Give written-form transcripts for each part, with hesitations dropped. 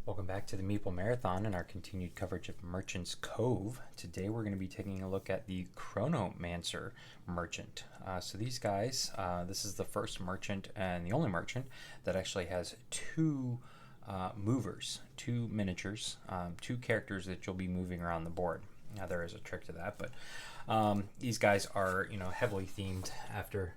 Welcome back to the Meeple Marathon and our continued coverage of Merchant's Cove. Today we're going to be taking a look at the Chronomancer merchant. So these guys, this is the first merchant and the only merchant that actually has two movers, two miniatures, two characters that you'll be moving around the board. Now there is a trick to that, but these guys are heavily themed after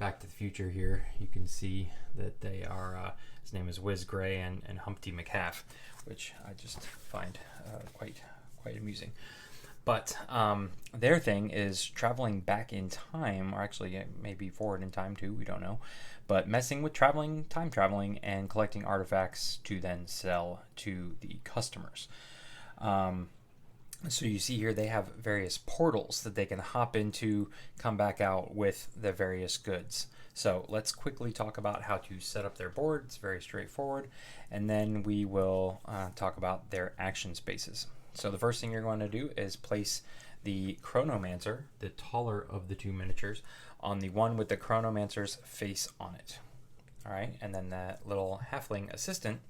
Back to the Future. Here you can see that they are his name is Whiz Gray and Humpty McHalf, which I just find quite amusing. But their thing is traveling back in time, or actually maybe forward in time too, we don't know, but messing with time traveling and collecting artifacts to then sell to the customers. So you see here they have various portals that they can hop into, come back out with the various goods. So let's quickly talk about how to set up their board. It's very straightforward. And then we will talk about their action spaces. So the first thing you're going to do is place the Chronomancer, the taller of the two miniatures, on the one with the Chronomancer's face on it. All right, and then that little halfling assistant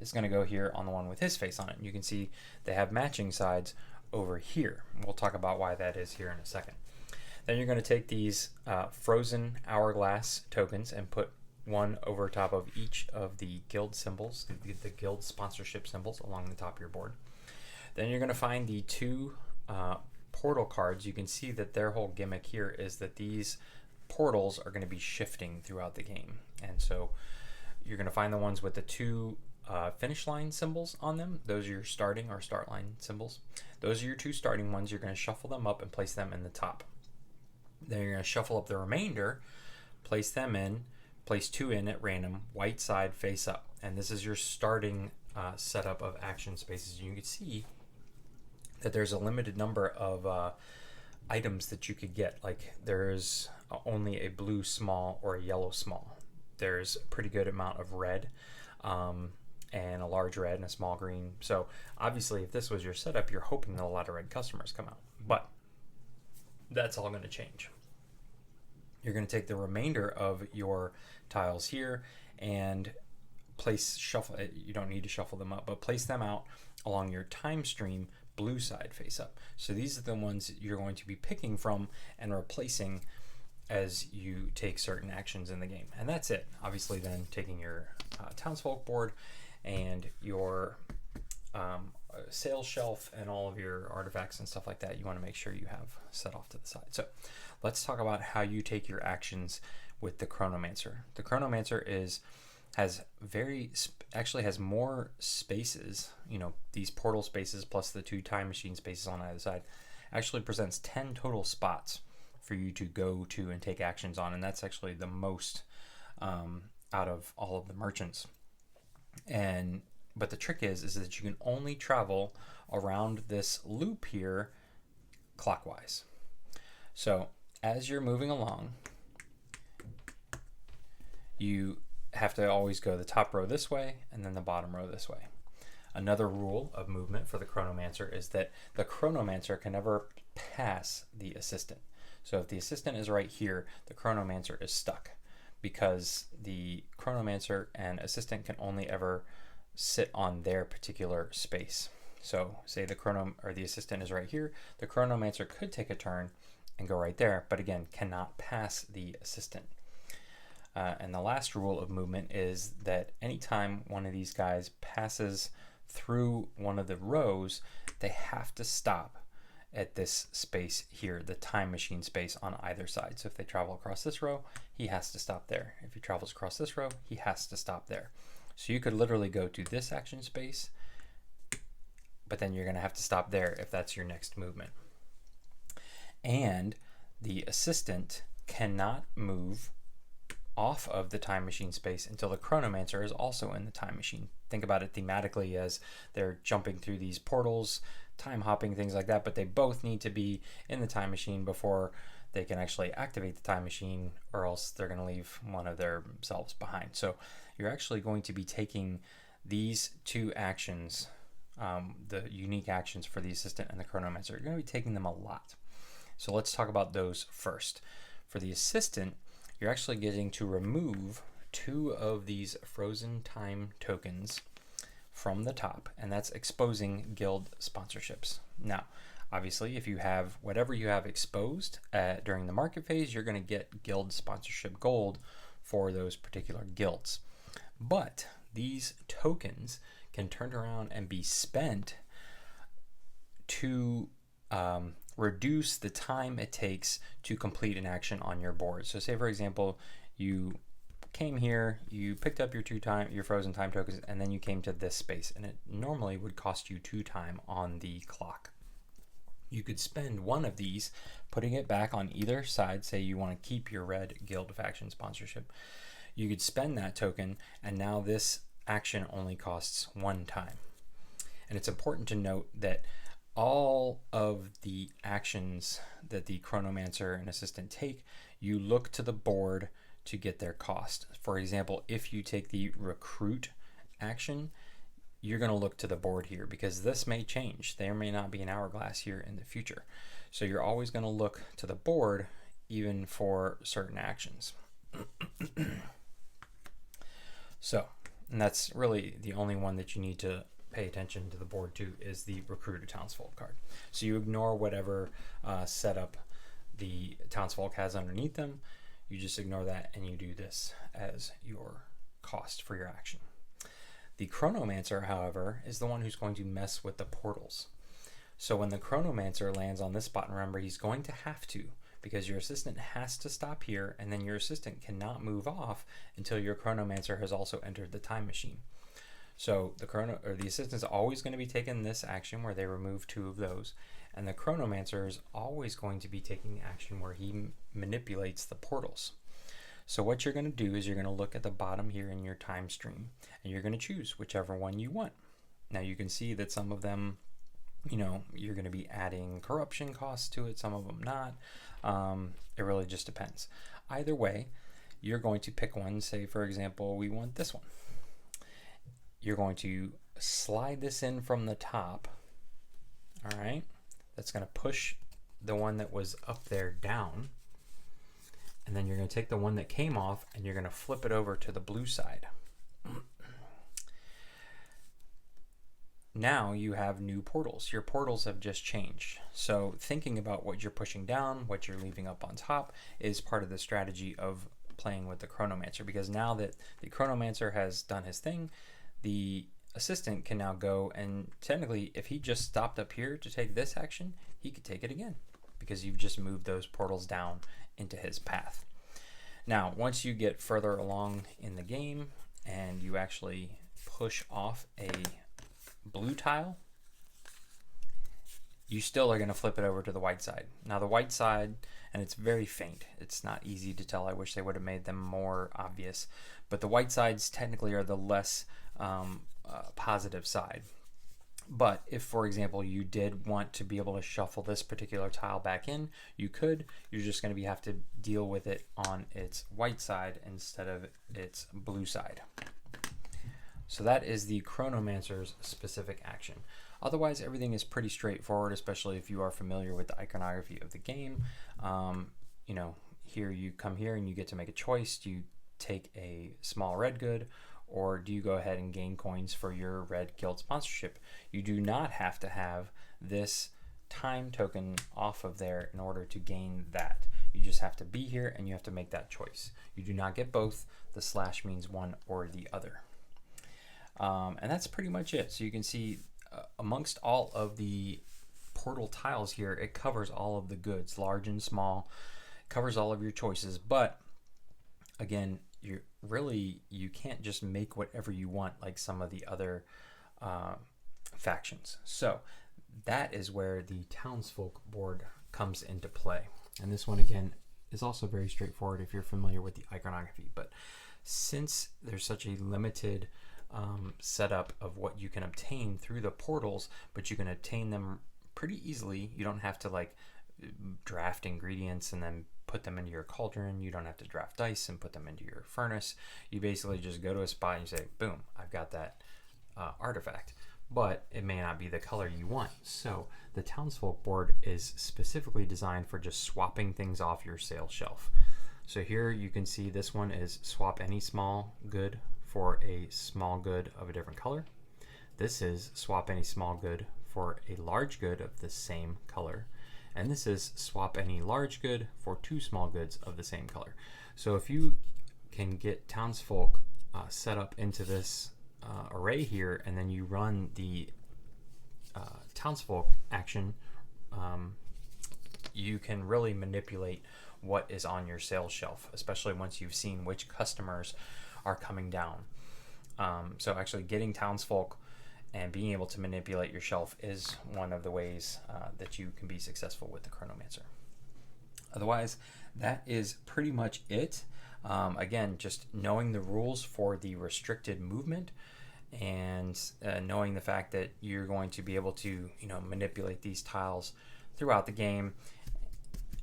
is going to go here on the one with his face on it. You can see they have matching sides over here. We'll talk about why that is here in a second. Then you're going to take these frozen hourglass tokens and put one over top of each of the guild symbols, the guild sponsorship symbols along the top of your board. Then you're going to find the two portal cards. You can see that their whole gimmick here is that these portals are going to be shifting throughout the game. And so you're going to find the ones with the two finish line symbols on them. Those are your starting or start line symbols. Those are your two starting ones. You're going to shuffle them up and place them in the top. Then you're going to shuffle up the remainder, place them in, place two in at random, white side face up. And this is your starting setup of action spaces. You can see that there's a limited number of items that you could get. Like there's only a blue small or a yellow small. There's a pretty good amount of red. And a large red and a small green. So obviously if this was your setup, you're hoping that a lot of red customers come out, but that's all going to change. You're going to take the remainder of your tiles here and shuffle. You don't need to shuffle them up, but place them out along your time stream blue side face up. So these are the ones you're going to be picking from and replacing as you take certain actions in the game. And that's it. Obviously then taking your townsfolk board and your sales shelf and all of your artifacts and stuff like that, you want to make sure you have set off to the side. So let's talk about how you take your actions with the Chronomancer. The Chronomancer has more spaces. These portal spaces plus the two time machine spaces on either side actually presents 10 total spots for you to go to and take actions on, and that's actually the most out of all of the merchants. But the trick is that you can only travel around this loop here clockwise. So as you're moving along, you have to always go the top row this way and then the bottom row this way. Another rule of movement for the Chronomancer is that the Chronomancer can never pass the assistant. So if the assistant is right here, the Chronomancer is stuck because the Chronomancer and assistant can only ever sit on their particular space. So say the assistant is right here, the Chronomancer could take a turn and go right there, but again, cannot pass the assistant. And the last rule of movement is that anytime one of these guys passes through one of the rows, they have to stop at this space here, the time machine space on either side. So if they travel across this row, he has to stop there. If he travels across this row, he has to stop there. So you could literally go to this action space, but then you're going to have to stop there if that's your next movement. And the assistant cannot move off of the time machine space until the Chronomancer is also in the time machine. Think about it thematically as they're jumping through these portals, time hopping, things like that, but they both need to be in the time machine before they can actually activate the time machine, or else they're going to leave one of themselves behind. So you're actually going to be taking these two actions, the unique actions for the assistant and the Chronomancer. You're going to be taking them a lot. So let's talk about those first. For the assistant, you're actually getting to remove two of these frozen time tokens from the top, and that's exposing guild sponsorships. Now, obviously, if you have whatever you have exposed during the market phase, you're going to get guild sponsorship gold for those particular guilds. But these tokens can turn around and be spent to reduce the time it takes to complete an action on your board. So say, for example, you came here, you picked up your frozen time tokens, and then you came to this space, and it normally would cost you 2 time on the clock. You could spend one of these, putting it back on either side. Say you want to keep your red guild faction sponsorship. You could spend that token, and now this action only costs 1 time. And it's important to note that all of the actions that the Chronomancer and assistant take, you look to the board to get their cost. For example, if you take the recruit action, you're going to look to the board here because this may change. There may not be an hourglass here in the future. So you're always going to look to the board even for certain actions. So, and that's really the only one that you need to pay attention to the board to is the Recruiter Townsfolk card. So you ignore whatever setup the Townsfolk has underneath them. You just ignore that and you do this as your cost for your action. The Chronomancer, however, is the one who's going to mess with the portals. So when the Chronomancer lands on this spot, and remember, he's going to have to, because your assistant has to stop here, and then your assistant cannot move off until your Chronomancer has also entered the time machine. So the assistant is always going to be taking this action where they remove 2 of those, and the Chronomancer is always going to be taking the action where he manipulates the portals. So what you're going to do is you're going to look at the bottom here in your time stream, and you're going to choose whichever one you want. Now you can see that some of them, you're going to be adding corruption costs to it, some of them not. It really just depends. Either way, you're going to pick one. Say, for example, we want this one. You're going to slide this in from the top. All right. That's going to push the one that was up there down. And then you're going to take the one that came off and you're going to flip it over to the blue side. Now you have new portals. Your portals have just changed. So thinking about what you're pushing down, what you're leaving up on top is part of the strategy of playing with the Chronomancer, because now that the Chronomancer has done his thing, the assistant can now go and technically, if he just stopped up here to take this action, he could take it again because you've just moved those portals down into his path. Now, once you get further along in the game and you actually push off a blue tile, you still are going to flip it over to the white side. Now the white side, and it's very faint, it's not easy to tell. I wish they would have made them more obvious, but the white sides technically are the less positive side. But if, for example, you did want to be able to shuffle this particular tile back in, you could. You're just going to have to deal with it on its white side instead of its blue side. So that is the Chronomancer's specific action. Otherwise, everything is pretty straightforward, especially if you are familiar with the iconography of the game. Here you come here and you get to make a choice. Do you take a small red good, or do you go ahead and gain coins for your red guild sponsorship? You do not have to have this time token off of there in order to gain that. You just have to be here and you have to make that choice. You do not get both. The slash means one or the other. And that's pretty much it. So you can see amongst all of the portal tiles here, it covers all of the goods, large and small, covers all of your choices. But again, you can't just make whatever you want like some of the other factions. So that is where the Townsfolk board comes into play. And this one again is also very straightforward if you're familiar with the iconography. But since there's such a limited setup of what you can obtain through the portals, but you can obtain them pretty easily. You don't have to like draft ingredients and then put them into your cauldron. You don't have to draft dice and put them into your furnace. You basically just go to a spot and you say, boom, I've got that artifact. But it may not be the color you want. So the Townsfolk board is specifically designed for just swapping things off your sale shelf. So here you can see this one is swap any small good for a small good of a different color. This is swap any small good for a large good of the same color. And this is swap any large good for 2 small goods of the same color. So if you can get townsfolk set up into this array here, and then you run the townsfolk action, you can really manipulate what is on your sales shelf, especially once you've seen which customers are coming down. So actually getting townsfolk and being able to manipulate your shelf is one of the ways that you can be successful with the Chronomancer. Otherwise, that is pretty much it. Again, just knowing the rules for the restricted movement, and knowing the fact that you're going to be able to manipulate these tiles throughout the game,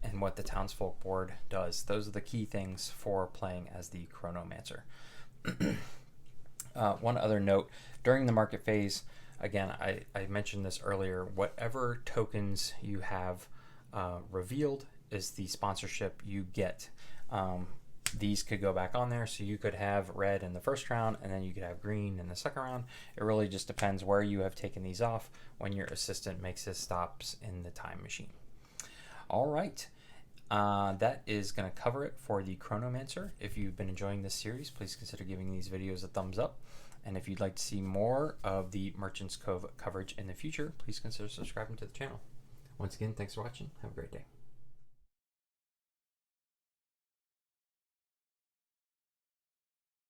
and what the townsfolk board does. Those are the key things for playing as the Chronomancer. One other note, during the market phase, again, I mentioned this earlier, whatever tokens you have revealed is the sponsorship you get. These could go back on there, so you could have red in the first round, and then you could have green in the second round. It really just depends where you have taken these off when your assistant makes his stops in the time machine. All right. That is going to cover it for the Chronomancer. If you've been enjoying this series, please consider giving these videos a thumbs up. And if you'd like to see more of the Merchant's Cove coverage in the future, please consider subscribing to the channel. Once again, thanks for watching. Have a great day.